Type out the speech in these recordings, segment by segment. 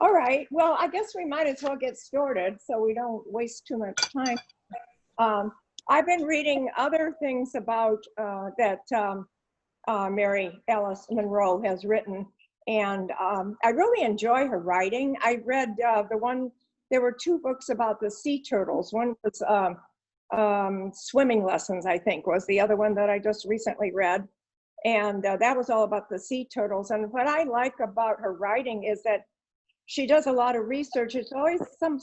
All right. Well, I guess we might as well get started so we don't waste too much time. I've been reading other things about that Mary Alice Monroe has written, and I really enjoy her writing. I read there were two books about the sea turtles. One was Swimming Lessons, I think, was the other one that I just recently read. And that was all about the sea turtles. And what I like about her writing is that she does a lot of research. It's always some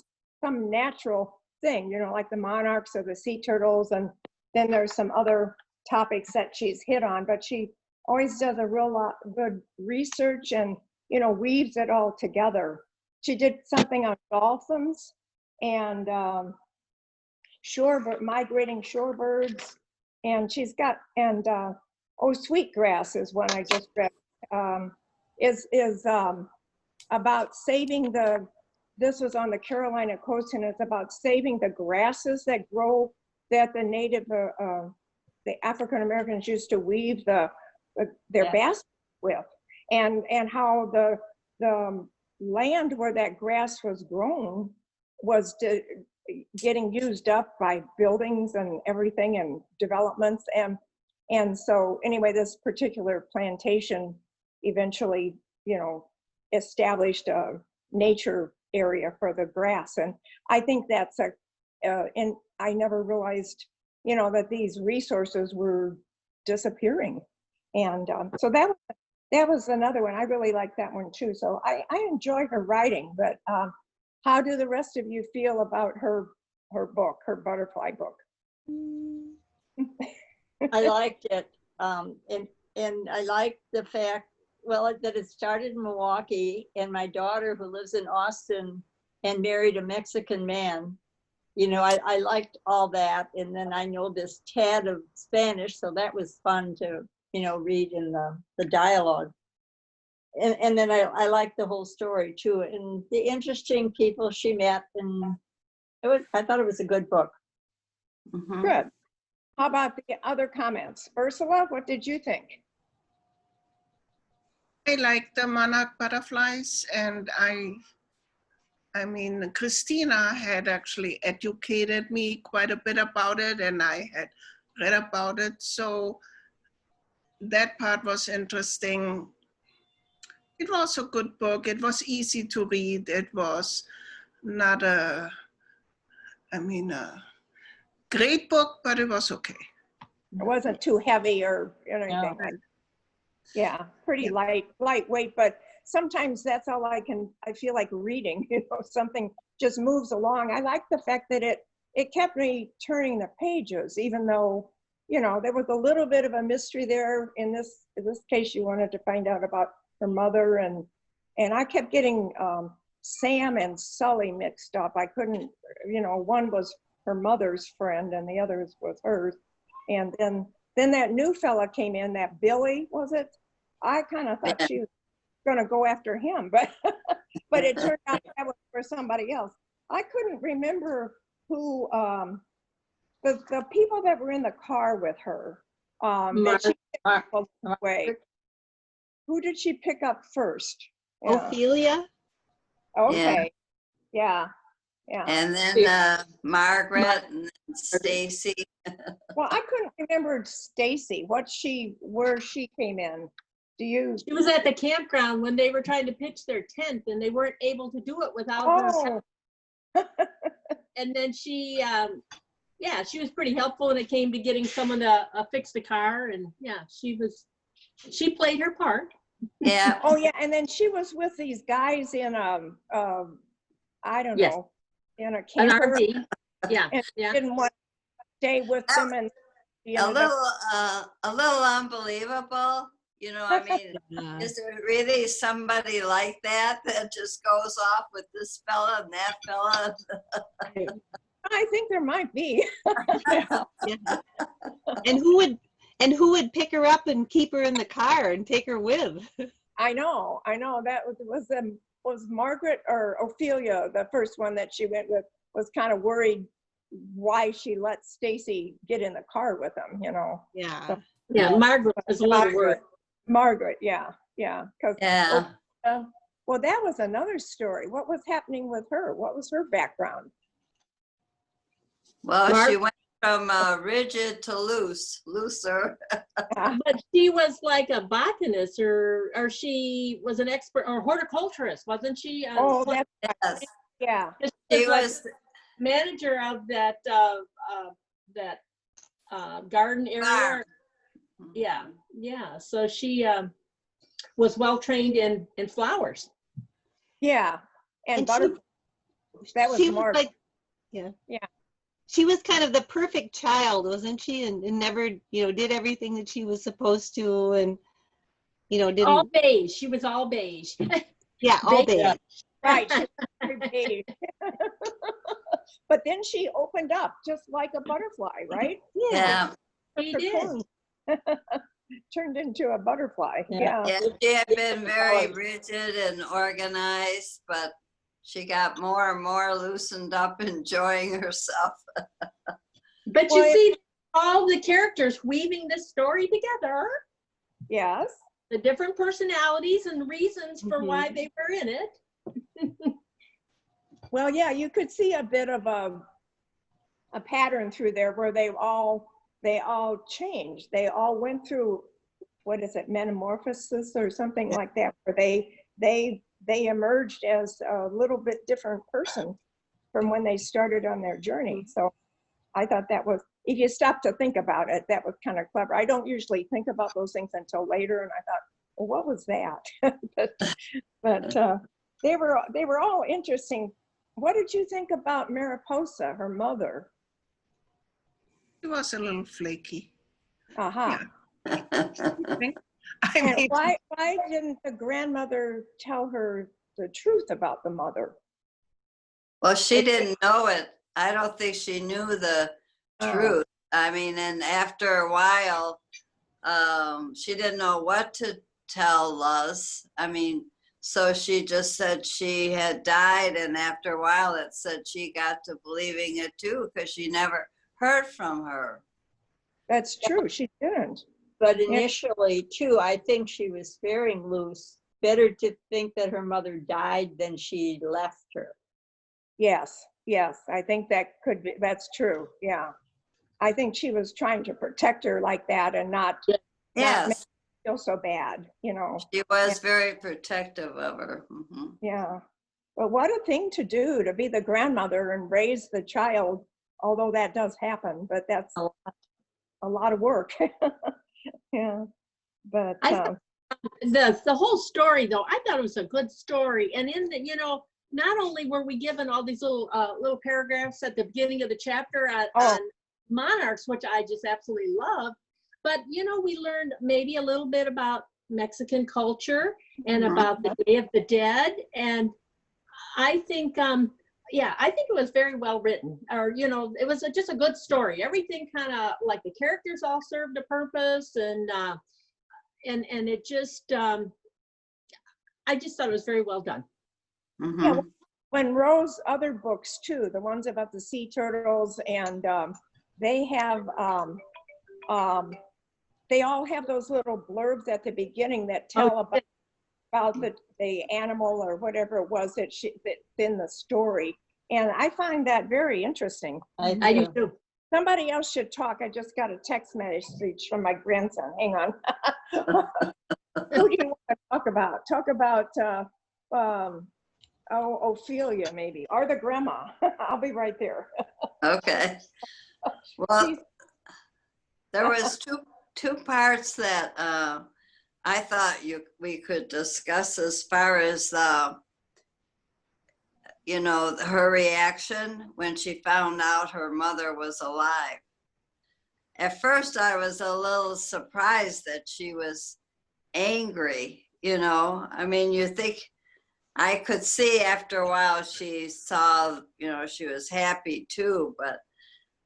natural thing, you know, like the monarchs or the sea turtles. And then there's some other topics that she's hit on, but she always does a real lot of good research and, you know, weaves it all together. She did something on dolphins and migrating shorebirds. And she's got, Sweetgrass is one I just read, is about saving this was on the Carolina coast, and it's about saving the grasses that grow, that the native, the African Americans used to weave their baskets with, and how the land where that grass was grown was getting used up by buildings and everything and developments. And so anyway, this particular plantation eventually, you know, established a nature area for the grass. And I think that's and I never realized, you know, that these resources were disappearing. And so that was another one. I really like that one too. So I enjoy her writing, but how do the rest of you feel about her book, her butterfly book? I liked it, and I liked the fact, well, that it started in Milwaukee, and my daughter, who lives in Austin and married a Mexican man, you know, I liked all that. And then I know this tad of Spanish, so that was fun to, you know, read in the dialogue. And then I liked the whole story too, and the interesting people she met, and I thought it was a good book. Mm-hmm. Good. How about the other comments? Ursula, what did you think? I like the monarch butterflies, and I mean, Christina had actually educated me quite a bit about it, and I had read about it. So that part was interesting. It was a good book. It was easy to read. It was not a great book, but it was okay. It wasn't too heavy or anything. No. Yeah, pretty lightweight, but sometimes that's all I feel like reading, you know, something just moves along. I like the fact that it kept me turning the pages, even though, you know, there was a little bit of a mystery there. In this case, you wanted to find out about her mother, and I kept getting Sam and Sully mixed up. I couldn't, you know, one was her mother's friend and the other was hers. And then that new fella came in, that Billy, was it? I kind of thought she was gonna go after him, but but it turned out that was for somebody else. I couldn't remember who, the people that were in the car with her, that she picked up away. Who did she pick up first? Ophelia. Okay. Yeah. And then Margaret and then Stacy. Well, I couldn't remember Stacy. Where she came in. She was at the campground when they were trying to pitch their tent, and they weren't able to do it without her. And then she was pretty helpful when it came to getting someone to fix the car, and she played her part. Yeah. Oh yeah, and then she was with these guys in I don't know, in a camper. An RV. Yeah. And didn't want to stay with them, and a little unbelievable. You know, I mean, is there really somebody like that just goes off with this fella and that fella? I think there might be. And who would pick her up and keep her in the car and take her with? I know. That was Margaret or Ophelia, the first one that she went with, was kind of worried why she let Stacy get in the car with them, you know. Yeah. So, Margaret was a little worried. Margaret, yeah. Because Well, that was another story. What was happening with her? What was her background? Well, Mark? she went from rigid to looser. But she was like a botanist, or she was an expert or horticulturist, wasn't she? Oh, that's Yes, yeah. she like was. manager of that garden area. Farm. Yeah, yeah. So she was well trained in flowers. Yeah. And And butterflies. That was she was more. like, yeah. Yeah. She was kind of the perfect child, wasn't she? And never, did everything that she was supposed to, and All didn't. beige. She was all beige. Yeah, all beige. day. Right. She was very brave. But then she opened up just like a butterfly, right? Yeah. She Her did. clothes turned into a butterfly. Yeah. Yeah. Yeah, she had been very rigid and organized, but she got more and more loosened up, enjoying herself. But Well, you see all the characters weaving this story together, Yes. the different personalities and reasons for why they were in it. Well, yeah, you could see a bit of a pattern through there where they all changed. They all went through, what is it, metamorphosis or something like that, where they emerged as a little bit different person from when they started on their journey. So I thought that was, if you stop to think about it, that was kind of clever. I don't usually think about those things until later, and I thought, well, what was that? but they were all interesting. What did you think about Mariposa, her mother? She was a little flaky. Uh-huh. Yeah. I And mean, why didn't the grandmother tell her the truth about the mother? Well, she didn't know it. I don't think she knew the Oh. truth. I mean, and after a while, she didn't know what to tell us. I mean, so she just said she had died, and after a while it said she got to believing it too, because she never heard from her. That's true, she didn't. But initially too, I think she was fearing loose. Better to think that her mother died than she left her. Yes, I think that could be, that's true, yeah. I think she was trying to protect her like that and not make Yes, her feel so bad, she was very protective of her. Mhm. Yeah. But what a thing to do, to be the grandmother and raise the child, although that does happen, but that's a lot of work. Yeah, but The whole story, though, I thought it was a good story. And in the, not only were we given all these little paragraphs at the beginning of the chapter on monarchs, which I just absolutely love, but we learned maybe a little bit about Mexican culture and about the Day of the Dead. And I think, I think it was very well written, or, it was just a good story. Everything kind of like the characters all served a purpose, and it just, I just thought it was very well done. Mhm. yeah, Monroe's other books too, the ones about the sea turtles, and they have, they all have those little blurbs at the beginning that tell about the animal or whatever it was that's in the story. And I find that very interesting. I do too. Somebody else should talk. I just got a text message from my grandson. Hang on. Who do you want to talk about? Talk about Ophelia maybe, or the grandma. I'll be right there. Okay. Well, there was two parts that I thought we could discuss, as far as her reaction when she found out her mother was alive. At first, I was a little surprised that she was angry. I mean, you think, I could see after a while she saw, she was happy too, but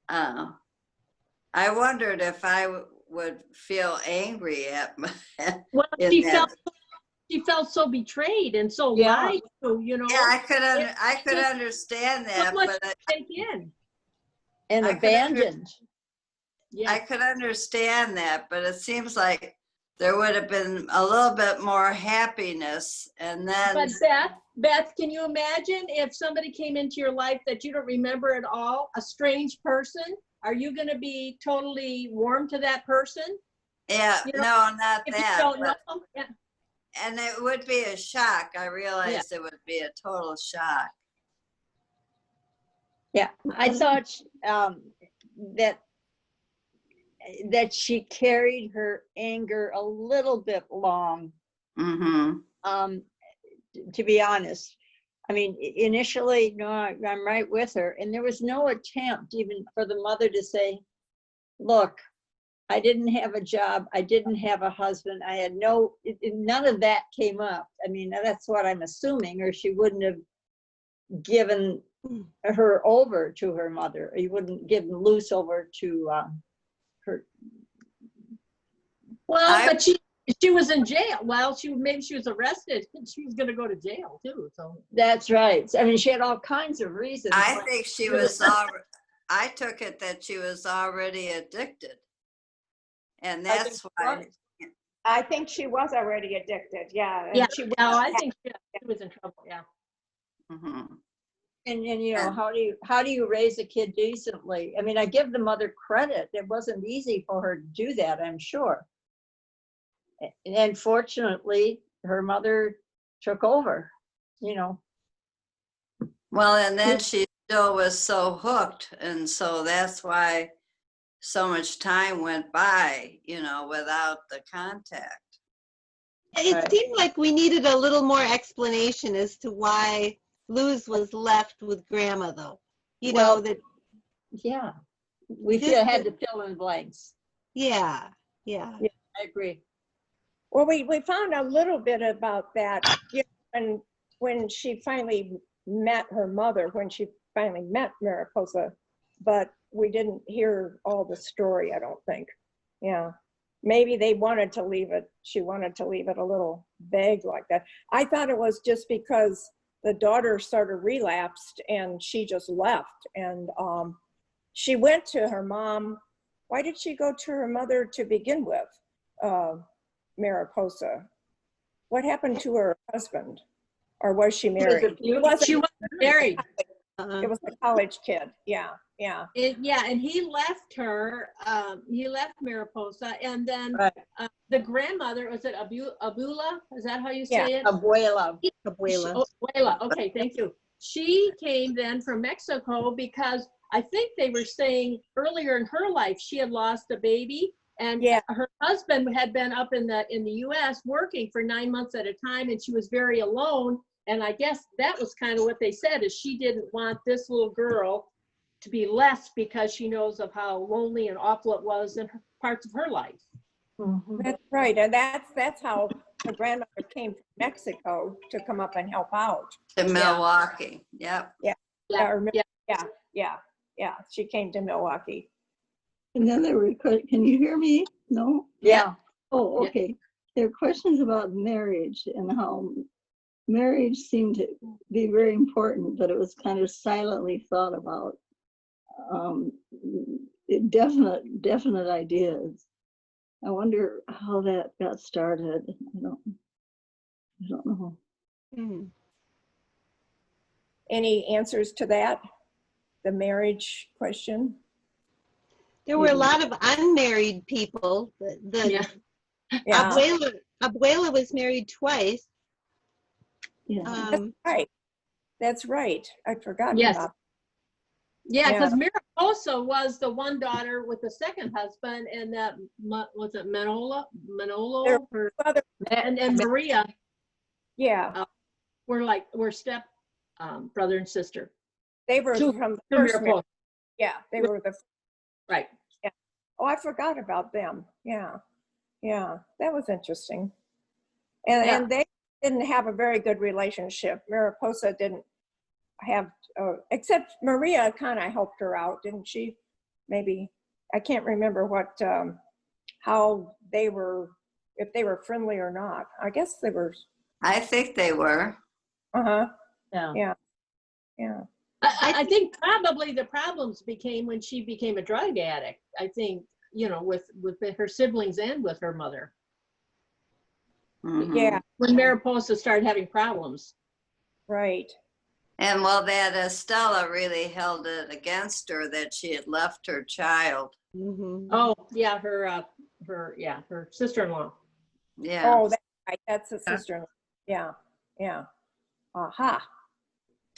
I wondered if I would feel angry at Well, she felt so betrayed and so lied to, Yeah, I could understand that, so much but to take in. And I could abandoned. Yeah. I could understand that, but it seems like there would have been a little bit more happiness. And then, But Beth, can you imagine if somebody came into your life that you don't remember at all, a strange person? Are you going to be totally warm to that person? yeah, You know, no, not If that. you don't But, know? Yeah. and it would be a shock. I realized it would be a total shock. Yeah, I thought that she carried her anger a little bit long. Mm-hmm. To be honest, I mean, initially, no, I'm right with her, and there was no attempt even for the mother to say, "Look, I didn't have a job, I didn't have a husband, I had none of that came up." I mean, that's what I'm assuming, or she wouldn't have given her over to her mother, or you wouldn't give loose over to her. Well, but she was in jail. Well, maybe she was arrested and she was going to go to jail too. So That's right. I mean, she had all kinds of reasons. I think she was I took it that she was already addicted. And that's why. I think she was already addicted. Yeah. And yeah, she no, I think she was in trouble. Yeah. Mm-hmm. And you know, how do you raise a kid decently? I mean, I give the mother credit. It wasn't easy for her to do that, I'm sure. And fortunately, her mother took over, you know. Well, and then she still was so hooked. And so that's why so much time went by, you know, without the contact. It Right. seemed like we needed a little more explanation as to why Luz was left with Grandma, though. You know, that, Yeah, we had to fill in blanks. yeah. I agree. Well, we found a little bit about that, you know, when she finally met her mother, when she finally met Mariposa, but we didn't hear all the story, I don't think. Yeah, maybe they wanted to leave it, she wanted to leave it a little vague like that. I thought it was just because the daughter sort of relapsed and she just left. And she went to her mom. Why did she go to her mother to begin with? Mariposa. What happened to her husband? Or was she married? She wasn't married. It was a college kid. Yeah, yeah. And he left her, he left Mariposa, and then Right. the grandmother, was it Abula? Is that how you say it? Abuela. Abuela, okay, thank you. She came then from Mexico because I think they were saying earlier in her life, she had lost a baby, and her husband had been up in the US working for 9 months at a time, and she was very alone. And I guess that was kind of what they said, is she didn't want this little girl to be left because she knows of how lonely and awful it was in parts of her life. Mm-hmm. That's right. And that's how her grandmother came from Mexico to come up and help out. To Milwaukee. Yep. Yeah. She came to Milwaukee. And then there were, can you hear me? No? Yeah. Oh, okay. There are questions about marriage and how marriage seemed to be very important, but it was kind of silently thought about. Definite ideas. I wonder how that got started. I don't know. Any answers to that? The marriage question? There were a lot of unmarried people. Abuela was married twice. Yeah. That's right. I forgot about. Yeah, because Mariposa was the one daughter with the second husband, and that was it Manolo, and Maria. Yeah, we're step brother and sister. They were from the first marriage. Yeah, they were the right. Yeah. Oh, I forgot about them. Yeah, that was interesting. And they didn't have a very good relationship. Mariposa didn't have, except Maria kind of helped her out, didn't she? Maybe, I can't remember what, how they were, if they were friendly or not. I guess they were. I think they were. Yeah. I think probably the problems became when she became a drug addict. I think, you know, with her siblings and with her mother. Mhm. Yeah, when Mariposa started having problems. right. And well, that Estella really held it against her that she had left her child. Mhm. Oh, yeah, her sister-in-law. Yeah. Oh, that's right. That's a Yeah. sister. Yeah, yeah. Aha.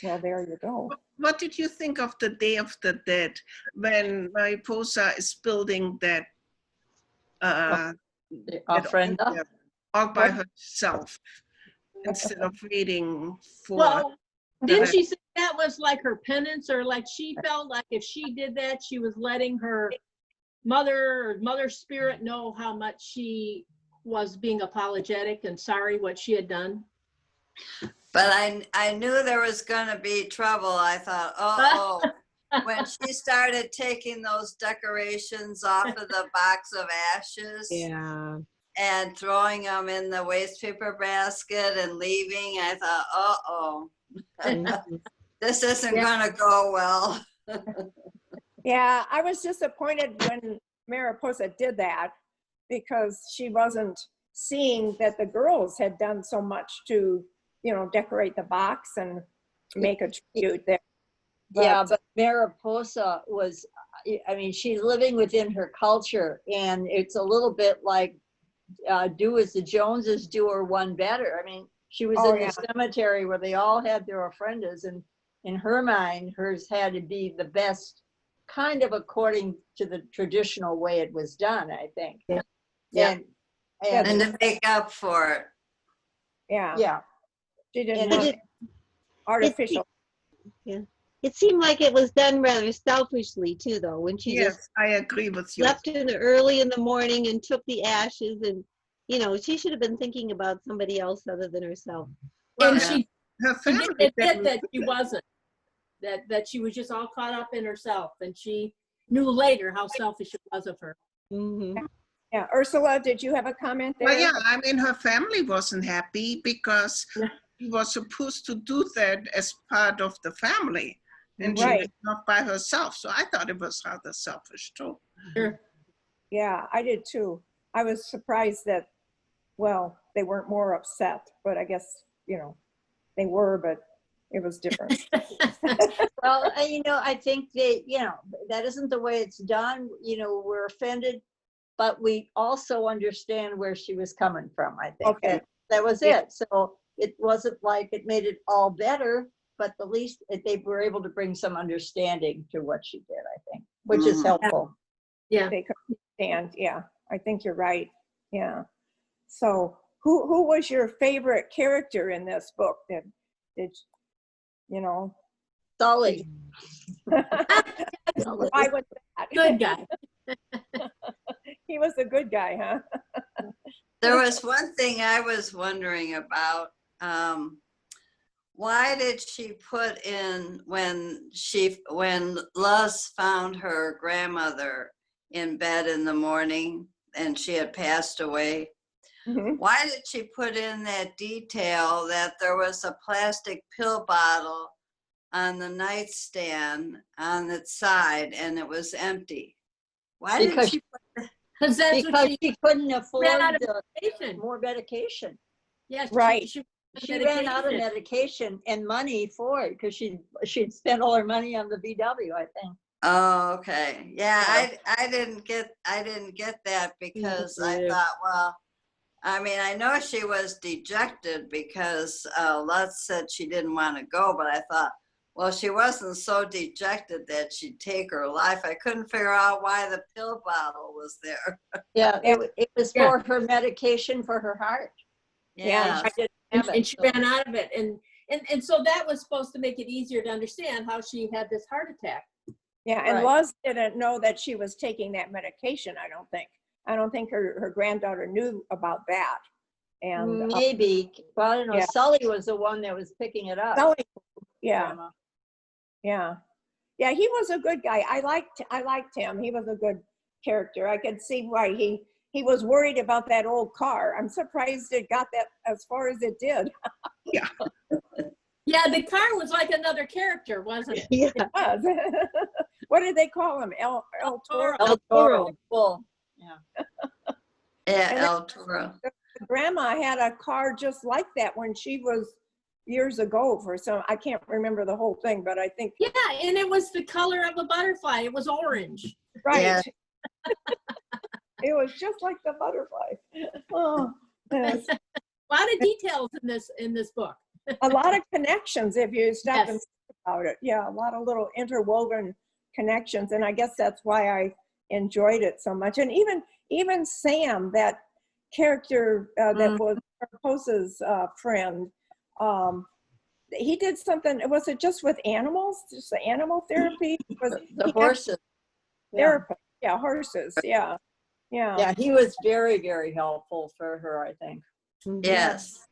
Well, there you go. What did you think of the Day of the Dead when Mariposa is building that that Ofrenda. altar all by herself instead of waiting for Well, the didn't rest? she say that was like her penance, or like she felt like if she did that, she was letting her mother spirit know how much she was being apologetic and sorry what she had done? But I knew there was going to be trouble. I thought, oh, when she started taking those decorations off of the box of ashes Yeah. and throwing them in the waste paper basket and leaving, I thought, oh, Mhm. this isn't Yeah. going to go well. Yeah, I was disappointed when Mariposa did that because she wasn't seeing that the girls had done so much to, decorate the box and make a tribute there. Yeah, but Mariposa was, I mean, she's living within her culture, and it's a little bit like do as the Joneses do or one better. I mean, she was Oh, in yeah. the cemetery where they all had their ofrendas, and in her mind, hers had to be the best, kind of according to the traditional way it was done, I think. Yeah. And, And to make up for it. Yeah, yeah, she didn't and want it- artificial. It seemed like it was done rather selfishly too, though, when she just Yes, I agree with you. left early in the morning and took the ashes, and she should have been thinking about somebody else other than herself. And Yeah. she Her did family admit didn't that do she wasn't, that she was just all caught up in herself, and she knew later how selfish it was of her. Mhm. Yeah, Ursula, did you have a comment there? Well, yeah, I mean, her family wasn't happy because Yeah. she was supposed to do that as part of the family. And she Right. was not by herself. So I thought it was rather selfish too. Sure. Yeah, I did too. I was surprised that, well, they weren't more upset, but I guess, they were, but it was different. well, I think that isn't the way it's done. We're offended, but we also understand where she was coming from. I think Okay. that was Yeah. it. So it wasn't like it made it all better, but at least they were able to bring some understanding to what she did, I think, which is Mhm. helpful. Yeah. They could understand. Yeah, I think you're right. Yeah. So who was your favorite character in this book? Did Sully. why was that? Good guy. He was a good guy, huh? There was one thing I was wondering about. Why did she put in when Luz found her grandmother in bed in the morning and she had passed away? Mhm. Why did she put in that detail that there was a plastic pill bottle on the nightstand on its side and it was empty? Why did Because she? Because that's because what she couldn't afford ran out of the medication. more medication. Yeah, Right. She ran out of medication and money for it because she'd spent all her money on the VW, I think. Oh, okay. Yeah, I didn't get that because I Yeah. thought, well, I mean, I know she was dejected because Lutz said she didn't want to go, but I thought, well, she wasn't so dejected that she'd take her life. I couldn't figure out why the pill bottle was there. Yeah, Yeah. it was Yeah. for her medication for her heart. Yeah. She didn't have it, And she so- ran out of it. And so that was supposed to make it easier to understand how she had this heart attack. Yeah, and Right. Luz didn't know that she was taking that medication, I don't think. I don't think her granddaughter knew about that. And Maybe, well, I don't know, Yeah. Sully was the one that was picking it up. Sully, yeah, Grandma. yeah. Yeah, he was a good guy. I liked him. He was a good character. I could see why he was worried about that old car. I'm surprised it got that as far as it did. Yeah, the car was like another character, wasn't it? Yeah. It was. What did they call him? El Toro? El Toro. Full. Yeah, And El Toro. grandma had a car just like that when she was years ago for some, I can't remember the whole thing, but I think, Yeah, and it was the color of a butterfly. It was orange. right. Yeah. It was just like the butterfly. Oh, yes. A lot of details in this book. A lot of connections if you stop and Yes. think about it. Yeah, a lot of little interwoven connections. And I guess that's why I enjoyed it so much. And even Sam, that character that was Posa's friend, he did something. Was it just with animals? Just the animal therapy? Was The horses. Yeah. therapist? Yeah, horses. Yeah, yeah. Yeah, he was very, very helpful for her, I think. Yes.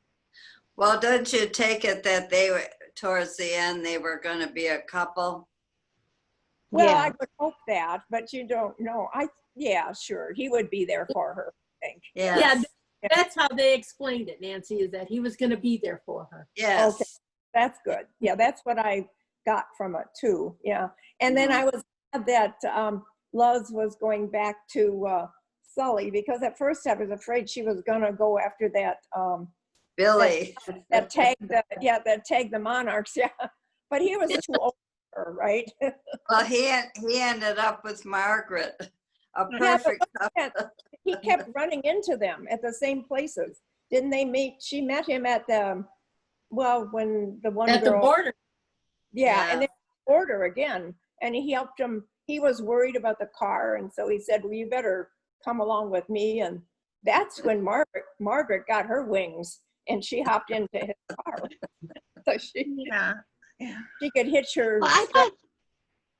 Well, don't you take it that they were, towards the end, they were going to be a couple? Well, Yeah. I would hope that, but you don't know. Yeah, sure. He would be there for her, I think. Yes. Yeah, that's how they explained it, Nancy, is that he was going to be there for her. Yes. Okay. That's good. Yeah, that's what I got from it too. Yeah. And then I was glad that Luz was going back to Sully, because at first I was afraid she was going to go after that Billy. that tag the Monarchs. Yeah. But he was too old for her, right? Well, he ended up with Margaret. A Yeah, but perfect he kept running into them at the same places. Didn't they meet? She met him at the, well, when the one At girl. the border. Yeah, Yeah. and then order again. And he helped him. He was worried about the car. And so he said, well, you better come along with me. And that's when Margaret got her wings and she hopped into his car. So Yeah. she could hitch her. Well, I thought.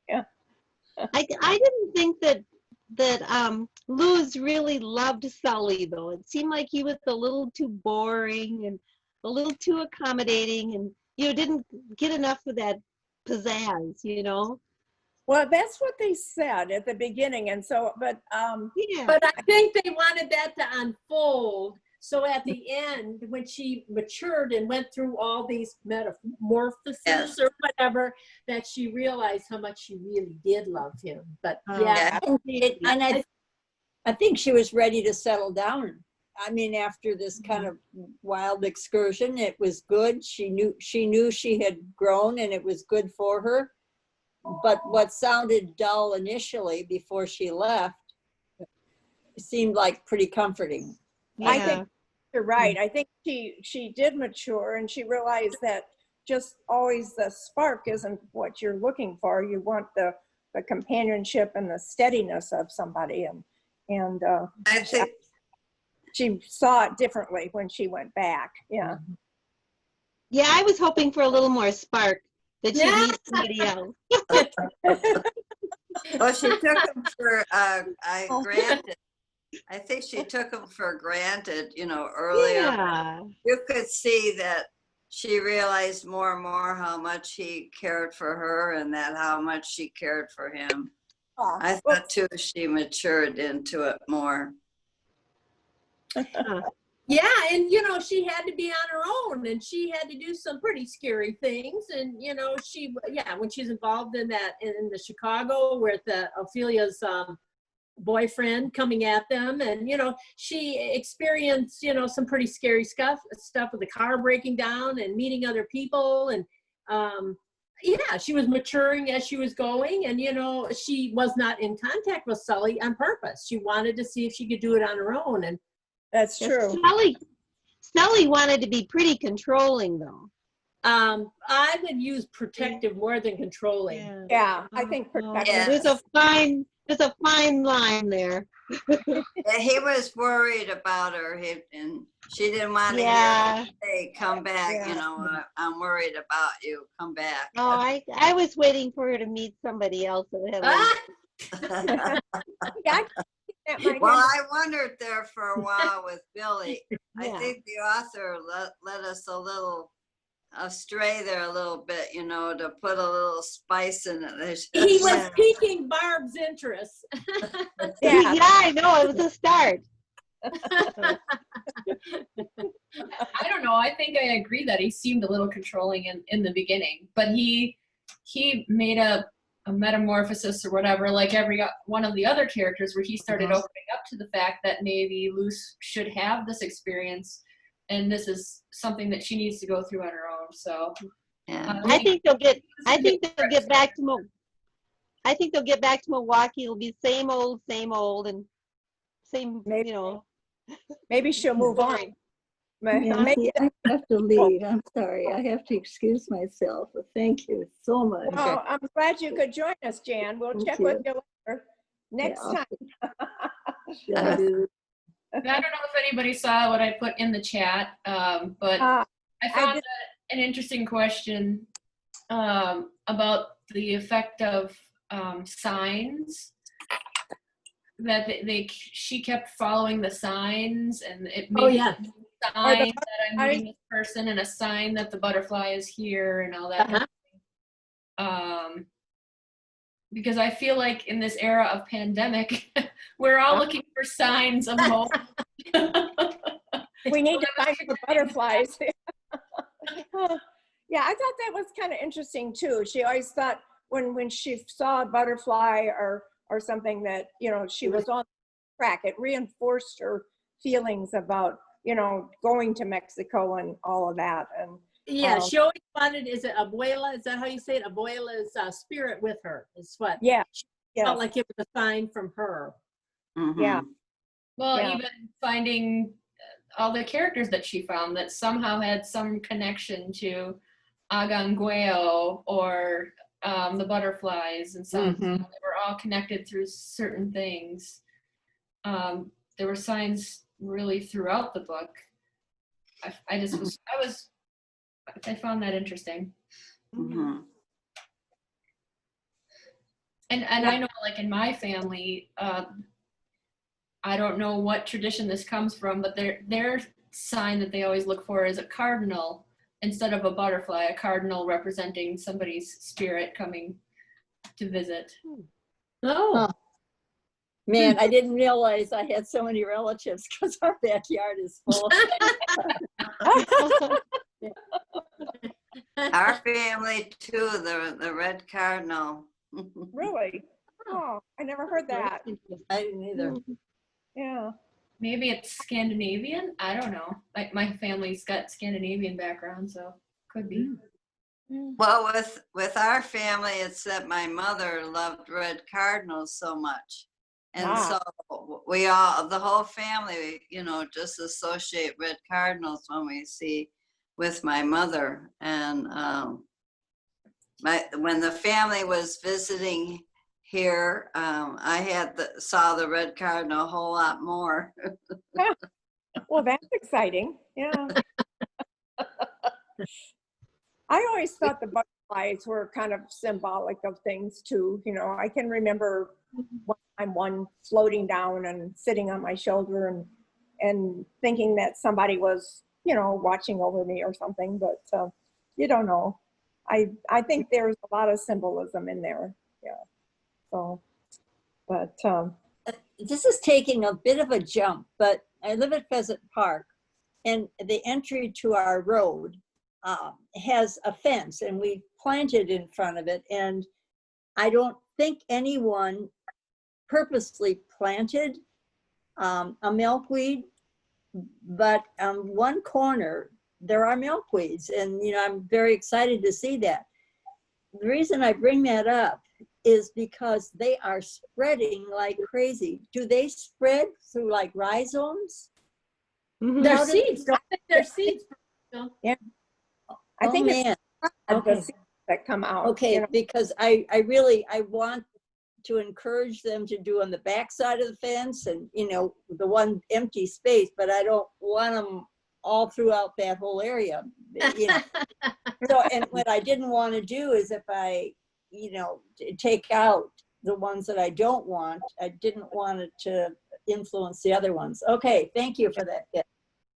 Yeah. I didn't think that Luz really loved Sully though. It seemed like he was a little too boring and a little too accommodating, and didn't get enough of that pizzazz. Well, that's what they said at the beginning. And so, but Yeah. But I think they wanted that to unfold. So at the end, when she matured and went through all these metamorphoses Yes. or whatever, that she realized how much she really did love him. But Yeah. And I think she was ready to settle down. I mean, after this kind of wild excursion, it was good. She knew she had grown and it was good for her. But what sounded dull initially before she left seemed like pretty comforting. I think you're right. I think she did mature and she realized that just always the spark isn't what you're looking for. You want the companionship and the steadiness of somebody. And I think she saw it differently when she went back. Yeah. Yeah, I was hoping for a little more spark, that she'd meet somebody else. well, she took him for granted. I think she took him for granted, earlier. Yeah. You could see that she realized more and more how much he cared for her and that how much she cared for him. I thought too she matured into it more. yeah, and she had to be on her own, and she had to do some pretty scary things. And when she's involved in that in the Chicago with Ophelia's boyfriend coming at them, and she experienced some pretty scary stuff with the car breaking down and meeting other people, and she was maturing as she was going, and she was not in contact with Sully on purpose. She wanted to see if she could do it on her own, and That's true. Sully wanted to be pretty controlling though. I would use protective more than controlling. Yeah, I think protective. Yeah. There's a fine line there. Yeah, he was worried about her, and she didn't want to Yeah. say, come back, Yeah. I'm worried about you, come back. Oh, I was waiting for her to meet somebody else that had Yeah, I think that might Well, have- I wondered there for a while with Billy. I Yeah. think the author let us a little astray there a little bit, to put a little spice in it. He was Yeah. piquing Barb's interest. Yeah. Yeah, I know, it was a start. I don't know. I think I agree that he seemed a little controlling in the beginning, but he made a a metamorphosis or whatever, like every one of the other characters, where he started opening up to the fact that maybe Luce should have this experience, and this is something that she needs to go through on her own. So Yeah. I think they'll get back to I think they'll get back to Milwaukee. It'll be same old, and same, Maybe. you know. Maybe she'll move on. Nancy, I have to leave. I'm sorry. I have to excuse myself. But thank you so much. Well, I'm glad you could join us, Jan. We'll Thank check you. with you later next Yeah, time. Will do. I don't know if anybody saw what I put in the chat, but I found did. an interesting question about the effect of signs. That she kept following the signs, and it made yeah. a sign that I'm meeting this person, and a sign that the butterfly is here, and all that. Kind of thing. Because I feel like in this era of pandemic, we're all looking for signs of hope. We need to find the butterflies. Yeah, I thought that was kind of interesting too. She always thought when she saw a butterfly or something that, you know, she was on track. It reinforced her feelings about, you know, going to Mexico and all of that. And Yeah, she always wanted, is it Abuela? Is that how you say it? Abuela's spirit with her is what. yeah, She yes. felt like it was a sign from her. Yeah. Well, Yeah. even finding all the characters that she found that somehow had some connection to Agangueo or the butterflies, and some they were all connected through certain things. There were signs really throughout the book. I found that interesting. Mm-hmm. And I know, like in my family, I don't know what tradition this comes from, but their sign that they always look for is a cardinal instead of a butterfly, a cardinal representing somebody's spirit coming to visit. Oh. Man, I didn't realize I had so many relatives because our backyard is full. Our family too, the red cardinal. Really? Oh, I never heard that. I didn't either. Yeah. Maybe it's Scandinavian. I don't know. Like my family's got Scandinavian background, so could be. Well, with our family, it's that my mother loved red cardinals so much. And so we all, the whole family, you know, just associate red cardinals when we see with my mother. And when the family was visiting here, I saw the red cardinal a whole lot more. Well, that's exciting. Yeah. I always thought the butterflies were kind of symbolic of things too. You know, I can remember one floating down and sitting on my shoulder and thinking that somebody was, you know, watching over me or something, but you don't know. I think there's a lot of symbolism in there. Yeah. So, but This is taking a bit of a jump, but I live at Pheasant Park, and the entry to our road has a fence, and we planted in front of it. And I don't think anyone purposely planted a milkweed, but on one corner there are milkweeds, and you know, I'm very excited to see that. The reason I bring that up is because they are spreading like crazy. Do they spread through like rhizomes? They're How do seeds. I think they're seeds. yeah, I think man. it's the Okay. seeds that come out. Okay, you know. because I want to encourage them to do on the back side of the fence and, you know, the one empty space, but I don't want them all throughout that whole area. You know. So, and what I didn't want to do is if I, you know, take out the ones that I don't want, I didn't want it to influence the other ones. Okay, thank you for that. Yeah.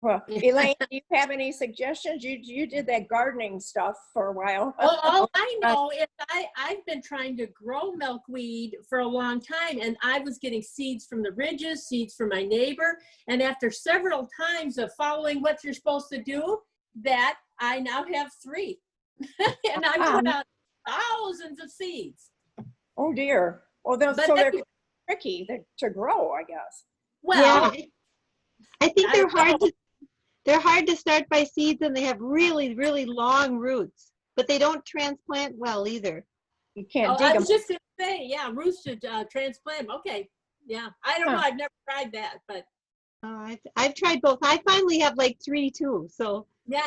Well, Elaine, do you have any suggestions? You did that gardening stuff for a while. Well, all I know is I've been trying to grow milkweed for a long time, and I was getting seeds from the ridges, seeds from my neighbor, and after several times of following what you're supposed to do, that I now have 3. And I put out thousands of seeds. Oh dear. Well, then, But so they're that's- tricky to grow, I guess. Well, Yeah, I think I they're don't hard know. they're hard to start by seeds, and they have really, really long roots, but they don't transplant well either. You can't Oh, dig I them. was just gonna say, yeah, roots to transplant. Okay, yeah. I don't know. Huh. I've never tried that, but I've tried both. I finally have like 3 too, so yeah.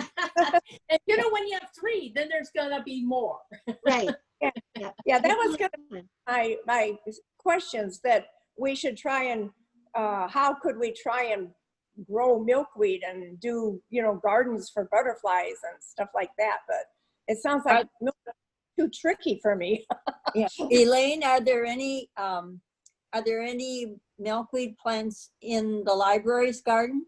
And you know, when you have 3, then there's gonna be more. right. Yeah, that was gonna be my questions, that we should try and, how could we try and grow milkweed and do, gardens for butterflies and stuff like that, but it sounds like too tricky for me. Yeah. Elaine, are there any milkweed plants in the library's garden?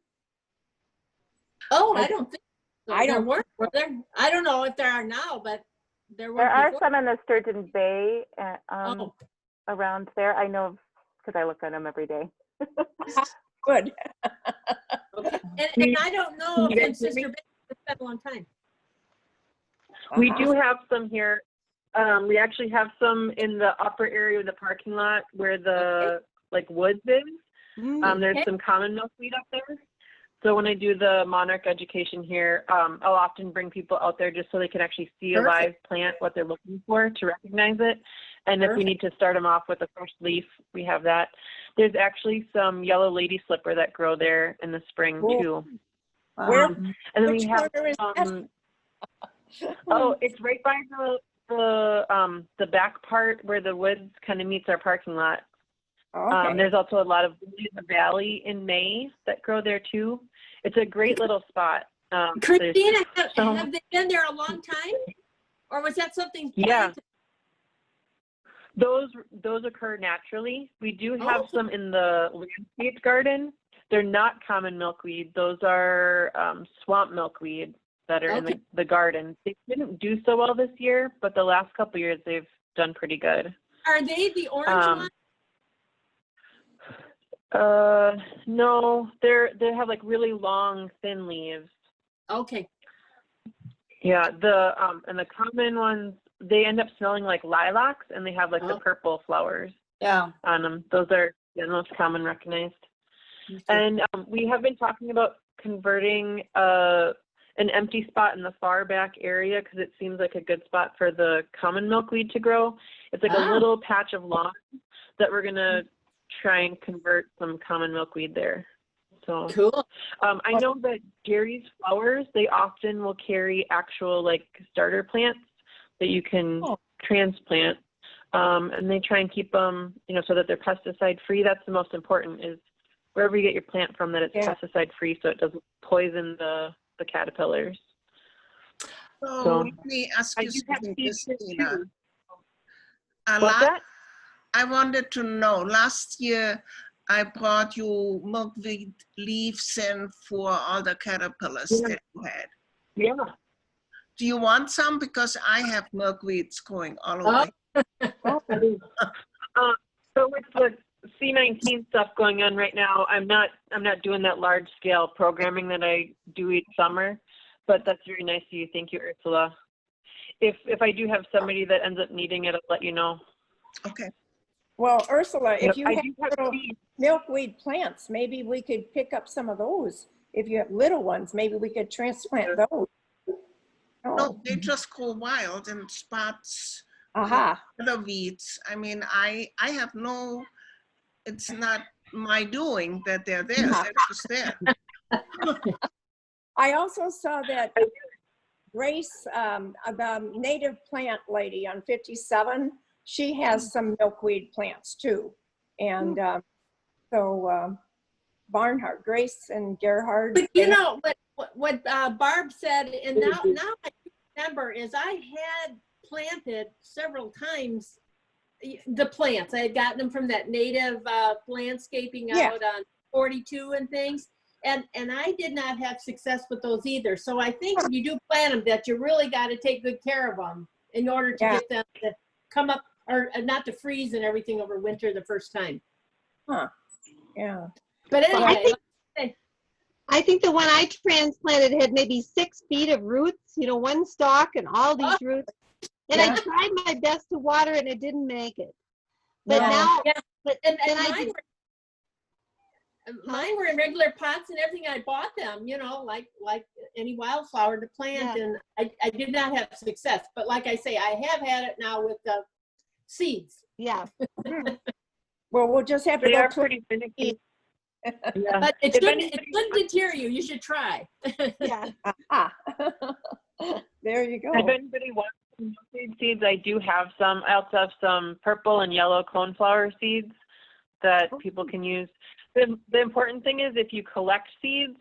Oh, I don't think so. I There don't- weren't, were there? I don't know if there are now, but there were There are before. some in the Sturgeon Bay Oh, around there. I know because I look at them every day. Good. okay. And I don't know if in Sister Bay it's been a long time. We Uh-huh. do have some here. We actually have some in the upper area of the parking lot where the woods is. There's Okay. some common milkweed up there. So when I do the monarch education here, I'll often bring people out there just so they can actually see a live plant, what they're looking for to recognize it. And if we need to start them off with a fresh leaf, we have that. There's actually some yellow lady slipper that grow there in the spring Cool. too. Where- And then which we have corner is that? oh, it's right by the back part where the woods kind of meets our parking lot. Okay. There's also a lot of lilies of the valley in May that grow there too. It's a great little spot. There's Christina, so- have they been there a long time? Or was that something Yeah. planted? Those occur naturally. We do have Oh. some in the landscape garden. They're not common milkweed. Those are swamp milkweed that are in the garden. They didn't do so well this year, but the last couple years they've done pretty good. Are they the orange ones? No, they have like really long, thin leaves. Okay. Yeah, and the common ones, they end up smelling like lilacs, and they have like the purple flowers Yeah. on them. Those are the most common recognized. And we have been talking about converting an empty spot in the far back area because it seems like a good spot for the common milkweed to grow. It's like a little patch of lawn that we're gonna try and convert some common milkweed there. So Cool. I know that Gary's Flowers, they often will carry actual like starter plants that you can transplant. And they try and keep them, so that they're pesticide free. That's the most important, is wherever you get your plant from, that it's pesticide free so it doesn't poison the So caterpillars. So, let me ask I you do have something, seeds here, Christina. too. What's that? I wanted to know, last year I brought you milkweed leaves in for all the caterpillars that you had. Yeah. Do you want some? Because I have milkweeds growing all over. So with the C19 stuff going on right now, I'm not doing that large scale programming that I do each summer, but that's very nice of you. Thank you, Ursula. If I do have somebody that ends up needing it, I'll let you know. Okay. Well, Ursula, if you I have do have little seeds. milkweed plants, maybe we could pick up some of those. If you have little ones, maybe we could transplant those. No, they just grow wild in spots. Aha. Other weeds. I mean, I have no, it's not my doing that they're there. They're just there. I also saw that Grace, the native plant lady on 57, she has some milkweed plants too. And so Barnhart, Grace and Gerhard. But you know what Barb said, and now I remember, is I had planted several times the plants. I had gotten them from that native landscaping out on 42 and things. And I did not have success with those either. So I think if you do plant them, that you really got to take good care of them in order to get them to come up, or not to freeze and everything over winter the first time. Huh. Yeah. But anyway, I think the one I transplanted had maybe 6 feet of roots, one stalk and all these roots. And I tried my best to water it and it didn't make it. But No. now, Yeah. but And then I mine did, mine were in regular pots and everything. I bought them, you know, like any wildflower to plant, Yeah. and I did not have success. But like I say, I have had it now with the seeds. yeah. Well, we'll just have to They go are to pretty finicky. Yeah. But it If shouldn't, it anybody shouldn't deter you. You should try. Yeah. ah. There you go. If anybody wants some milkweed seeds, I do have some. I also have some purple and yellow coneflower seeds that people can use. The important thing is if you collect seeds,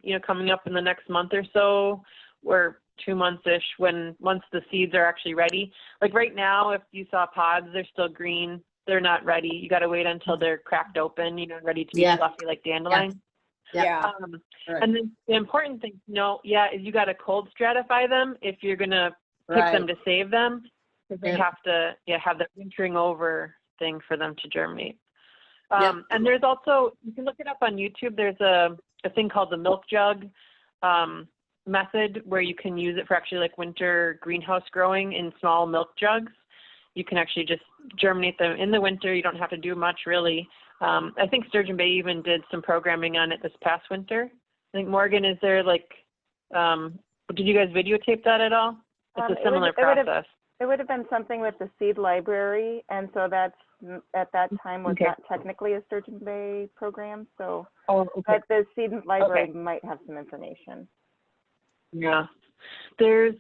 you know, coming up in the next month or so, or 2 months-ish, once the seeds are actually ready. Like right now, if you saw pods, they're still green. They're not ready. You got to wait until they're cracked open, you know, ready to be Yeah. fluffy like dandelion. Yeah. Right. And then the important thing to know, is you got to cold stratify them if you're going to pick them to save them, because they Yeah. have to have that wintering over thing for them to germinate. Yep. And there's also, you can look it up on YouTube, there's a thing called the milk jug method, where you can use it for actually like winter greenhouse growing in small milk jugs. You can actually just germinate them in the winter. You don't have to do much really. I think Sturgeon Bay even did some programming on it this past winter. I think, Morgan, is there like, did you guys videotape that at all? It's a similar process. It would have been something with the seed library, and so that's at that time was not technically a Sturgeon Bay program. So, but the seed library might have some information. Yeah. There's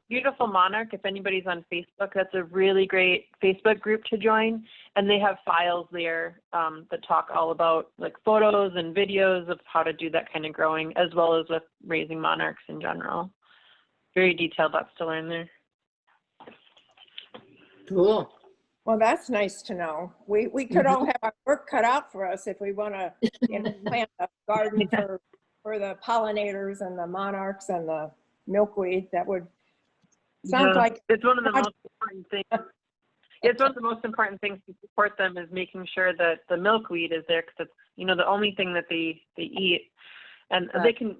Beautiful Monarch, if anybody's on Facebook, that's a really great Facebook group to join. And they have files there that talk all about like photos and videos of how to do that kind of growing, as well as with raising monarchs in general. Very detailed lots to learn there. Cool. Well, that's nice to know. We could all have our work cut out for us if we want to, you know, plant a garden for the pollinators and the monarchs and the milkweed. That would sound like it's one of the most important things. It's one of the most important things to support them is making sure that the milkweed is there, because it's, you know, the only thing that they eat, and they can,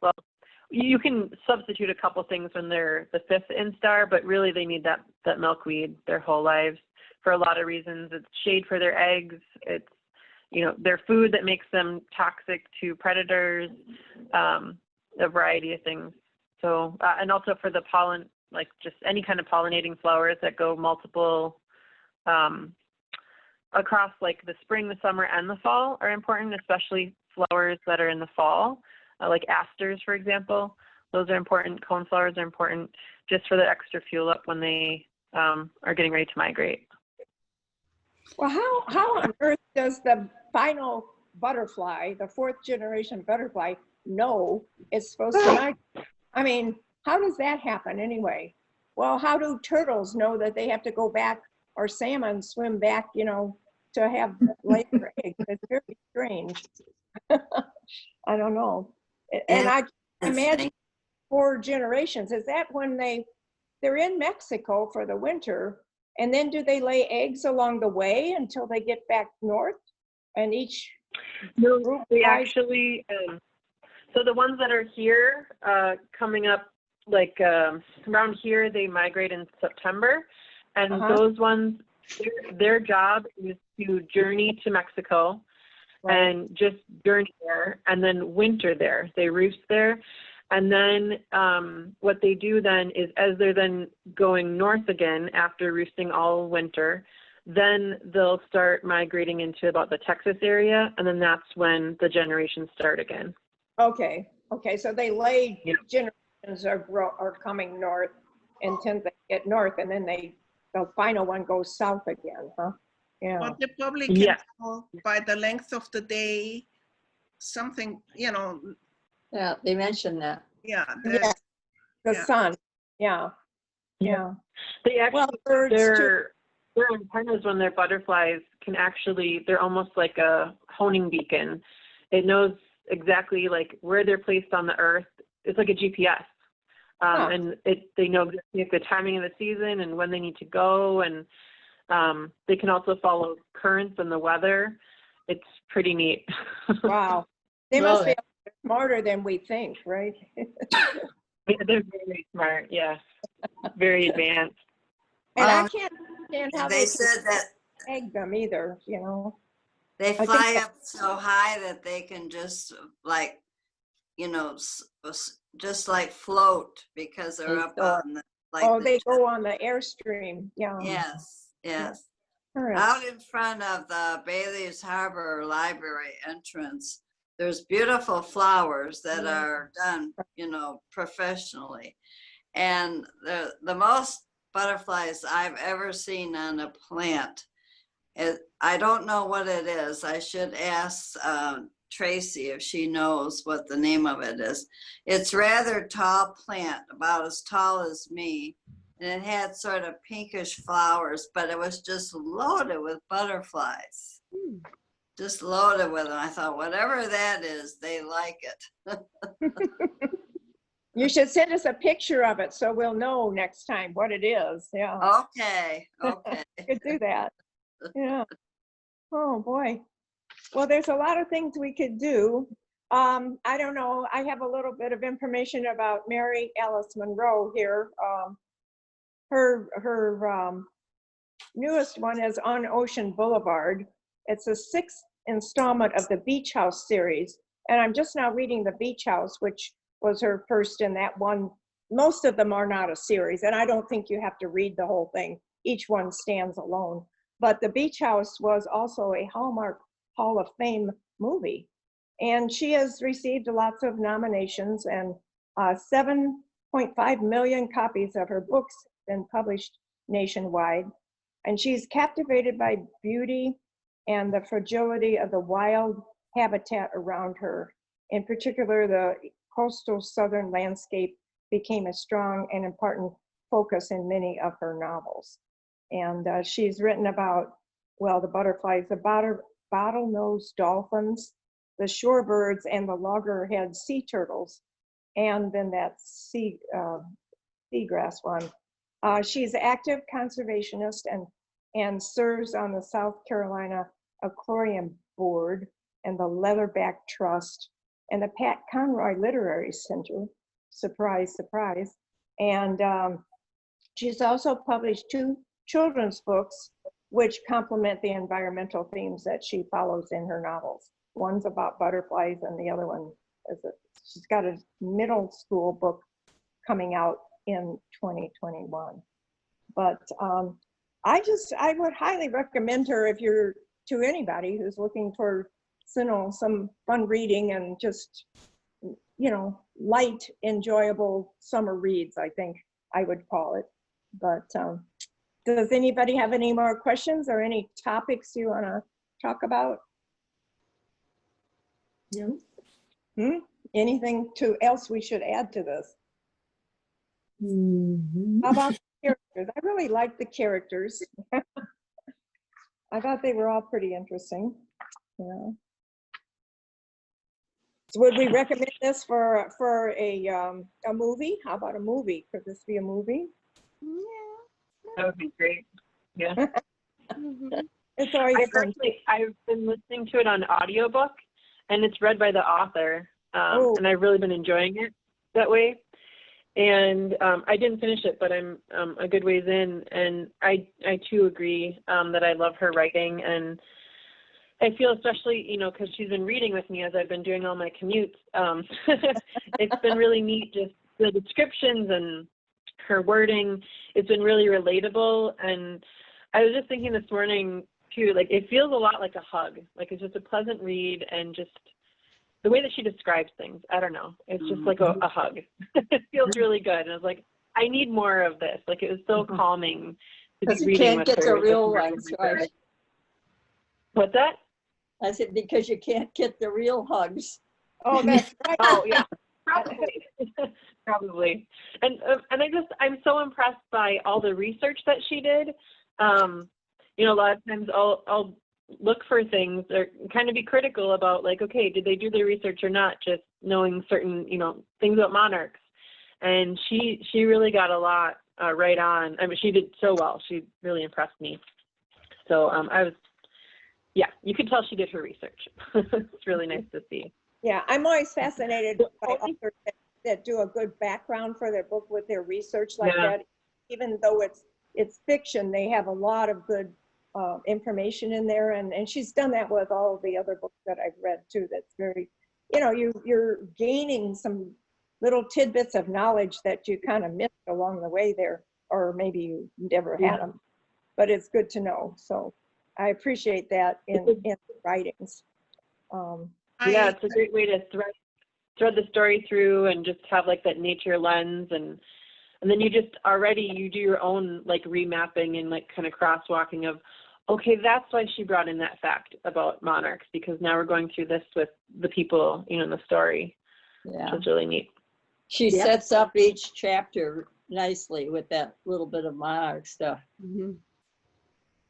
well, you can substitute a couple things when they're the 5th instar, but really they need that milkweed their whole lives for a lot of reasons. It's shade for their eggs. It's, you know, their food that makes them toxic to predators, a variety of things. So, and also for the pollen, like just any kind of pollinating flowers that go multiple, across like the spring, the summer, and the fall are important, especially flowers that are in the fall, like asters, for example. Those are important. Coneflowers are important just for the extra fuel up when they are getting ready to migrate. Well, how on earth does the final butterfly, the 4th generation butterfly, know it's supposed to migrate? I mean, how does that happen anyway? Well, how do turtles know that they have to go back, or salmon swim back, you know, to have later eggs? It's very strange. I don't know. And I imagine 4 generations. Is that when they're in Mexico for the winter, and then do they lay eggs along the way until they get back north? And each group they actually, so the ones that are here coming up, like around here, they migrate in September. And those ones, their job is to journey to Mexico and just journey there and then winter there. They roost there. And then what they do then is, as they're then going north again after roosting all winter, then they'll start migrating into about the Texas area. And then that's when the generations start again. Okay. So they lay generations are coming north until they get north, and then the final one goes south again, huh? Yeah. But they probably can tell by the length of the day, something, you know. Yeah, they mentioned that. Yeah. The sun. Yeah. They actually, their antennas when they're butterflies can actually, they're almost like a honing beacon. It knows exactly like where they're placed on the earth. It's like a GPS. And they know the timing of the season and when they need to go. And they can also follow currents and the weather. It's pretty neat. Wow. They must be smarter than we think, right? Yeah, they're very smart. Yeah. Very advanced. And I can't understand how they said that egg them either, you know. They think fly that- up so high that they can just like, you know, just like float because they're They up soar. on the, like. Oh, the they jet. go on the airstream, yeah. Yes, yes. Correct. Out in front of the Bailey's Harbor Library entrance, there's beautiful flowers that are done, you know, professionally. And the most butterflies I've ever seen on a plant, I don't know what it is. I should ask Tracy if she knows what the name of it is. It's rather tall plant, about as tall as me. And it had sort of pinkish flowers, but it was just loaded with butterflies. Just loaded with them. I thought, whatever that is, they like it. You should send us a picture of it so we'll know next time what it is. Yeah, Okay, okay. you could do that. Yeah. Oh, boy. Well, there's a lot of things we could do. I don't know. I have a little bit of information about Mary Alice Monroe here. Her newest one is On Ocean Boulevard. It's the 6th installment of the Beach House series. And I'm just now reading the Beach House, which was her first in that one. Most of them are not a series, and I don't think you have to read the whole thing. Each one stands alone. But the Beach House was also a Hallmark Hall of Fame movie. And she has received lots of nominations, and 7.5 million copies of her books been published nationwide. And she's captivated by beauty and the fragility of the wild habitat around her. In particular, the coastal southern landscape became a strong and important focus in many of her novels. And she's written about, well, the butterflies, the bottlenose dolphins, the shorebirds, and the loggerhead sea turtles, and then that seagrass one. She's an active conservationist and serves on the South Carolina Aquarium Board and the Leatherback Trust and the Pat Conroy Literary Center. Surprise, surprise. And she's also published 2 children's books which complement the environmental themes that she follows in her novels. One's about butterflies and the other one is she's got a middle school book coming out in 2021. But I would highly recommend her if you're, to anybody who's looking for, you know, some fun reading and just, you know, light, enjoyable summer reads, I think I would call it. But does anybody have any more questions or any topics you want to talk about? No. Anything else we should add to this? How about the characters? I really liked the characters. I thought they were all pretty interesting. Yeah. So would we recommend this for a movie? How about a movie? Could this be a movie? That would be great. Yeah. It's always fun. I've been listening to it on audiobook, and it's read by the author, and I've really been enjoying it that way. And I didn't finish it, but I'm a good ways in, and I too agree that I love her writing, and I feel especially, you know, because she's been reading with me as I've been doing all my commutes. It's been really neat, just the descriptions and her wording. It's been really relatable, and I was just thinking this morning too, like it feels a lot like a hug. Like it's just a pleasant read, and just the way that she describes things, I don't know. It's just like a hug. It feels really good. And I was like, I need more of this. Like it was so calming to be reading with her. Because you can't get the real ones, right? What's that? I said, because you can't get the real hugs. Oh, that's right. Oh, yeah, probably. Probably. And I'm so impressed by all the research that she did. You know, a lot of times I'll look for things or kind of be critical about, like, okay, did they do their research or not? Just knowing certain, you know, things about monarchs. And she really got a lot right on. I mean, she did so well. She really impressed me. So yeah, you could tell she did her research. It's really nice to see. Yeah, I'm always fascinated by authors that do a good background for their book with their research like that. Even though it's fiction, they have a lot of good information in there, and she's done that with all of the other books that I've read too. That's very, you know, you're gaining some little tidbits of knowledge that you kind of missed along the way there, or maybe you never had them, but it's good to know. So I appreciate that in writings. Yeah, it's a great way to thread the story through and just have like that nature lens, and then you just already, you do your own like remapping and like kind of crosswalking of, okay, that's why she brought in that fact about monarchs, because now we're going through this with the people, you know, in the story. Yeah. Which is really neat. She sets up each chapter nicely with that little bit of monarch stuff.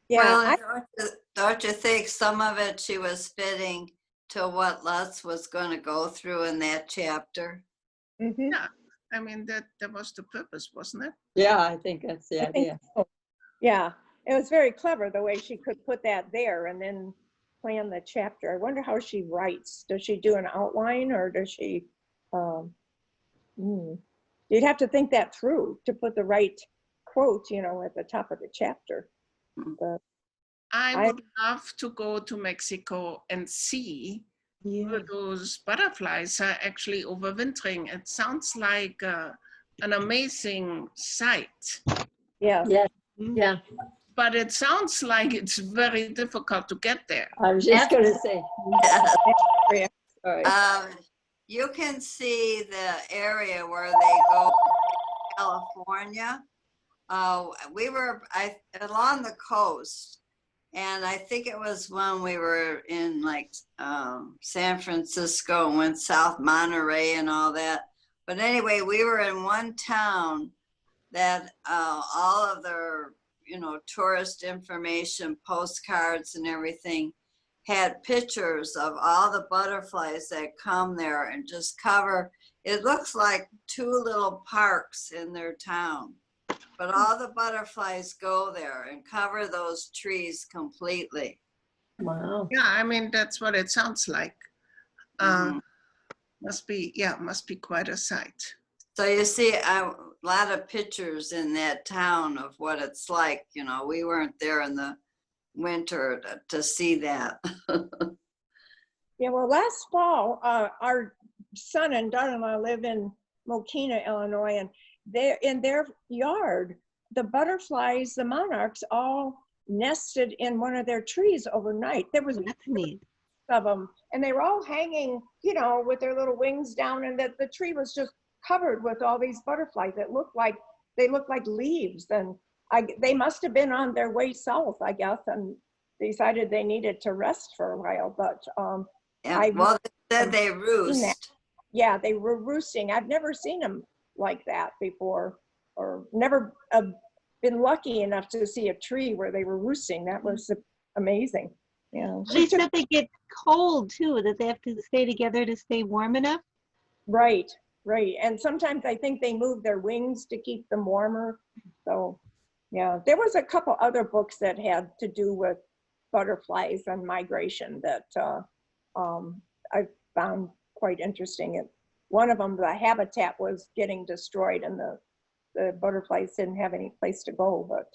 Yeah. Well, don't you think some of it she was fitting to what Lutz was going to go through in that chapter? Yeah, I mean, that was the purpose, wasn't it? Yeah, I think that's the I think idea. so. Yeah, it was very clever the way she could put that there and then plan the chapter. I wonder how she writes. Does she do an outline, or does she, you'd have to think that through to put the right quote, you know, at the top of the chapter. But I would love to go to Mexico and see where those butterflies are actually overwintering. It sounds like an amazing sight. Yeah. Yeah. But it sounds like it's very difficult to get there. I was just going to say. Sorry. You can see the area where they go in California. We were along the coast, and I think it was when we were in like San Francisco and went south, Monterey and all that. But anyway, we were in one town that all of their, you know, tourist information, postcards and everything had pictures of all the butterflies that come there and just cover. It looks like two little parks in their town, but all the butterflies go there and cover those trees completely. Wow. Yeah, I mean, that's what it sounds like. Must be quite a sight. So you see a lot of pictures in that town of what it's like. You know, we weren't there in the winter to see that. Yeah, well, last fall, our son and daughter-in-law live in Mokina, Illinois, and in their yard, the butterflies, the monarchs, all nested in one of their trees overnight. There was neat of them, and they were all hanging, you know, with their little wings down, and that the tree was just covered with all these butterflies that looked like leaves. And they must have been on their way south, I guess, and decided they needed to rest for a while. But well, they said they roost. Yeah, they were roosting. I've never seen them like that before, or never been lucky enough to see a tree where they were roosting. That was amazing. Yeah. They said they get cold too, that they have to stay together to stay warm enough. Right. And sometimes I think they move their wings to keep them warmer. So yeah, there was a couple other books that had to do with butterflies and migration that I found quite interesting. One of them, the habitat was getting destroyed and the butterflies didn't have any place to go, but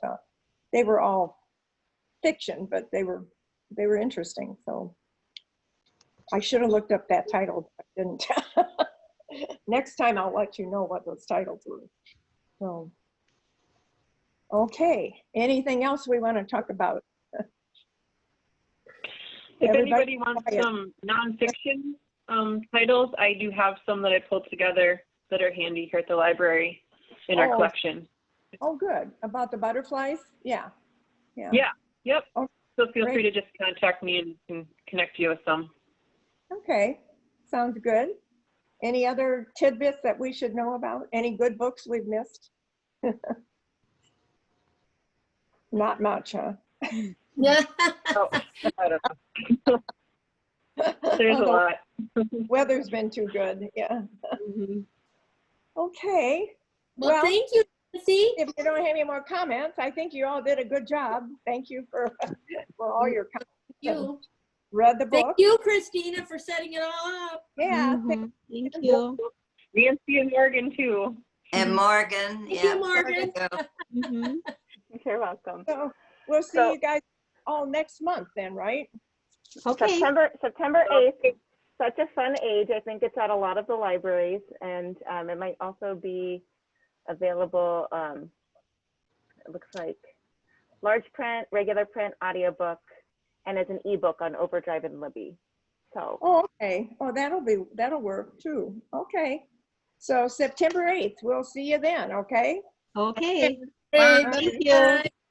they were all fiction, but they were interesting. So I should have looked up that title, but I didn't. Next time I'll let you know what those titles were. So, okay, anything else we want to talk about? If anybody wants some nonfiction titles, I do have some that I pulled together that are handy here at the library in our collection. Oh, good. About the butterflies? Yeah. Yep. Oh, so feel great. free to just contact me and connect you with some. Okay, sounds good. Any other tidbits that we should know about? Any good books we've missed? Not much, huh? Yeah. Oh, I don't know. There's a lot. Weather's been too good, yeah. Okay. Well, thank you, Nancy. If you don't have any more comments, I think you all did a good job. Thank you for all your comments. You. Read the book. Thank you, Christina, for setting it all up. Yeah. Thank you. Nancy and Morgan too. And Morgan. Thank you, Morgan. You're welcome. So we'll see you guys all next month then, right? Okay. September 8th. Such a fun age. I think it's at a lot of the libraries, and it might also be available. It looks like large print, regular print, audiobook, and as an ebook on Overdrive and Libby. So. Oh, okay. Oh, that'll work too. Okay. So September 8th, we'll see you then. Okay. Okay. Great. Thank you. Bye.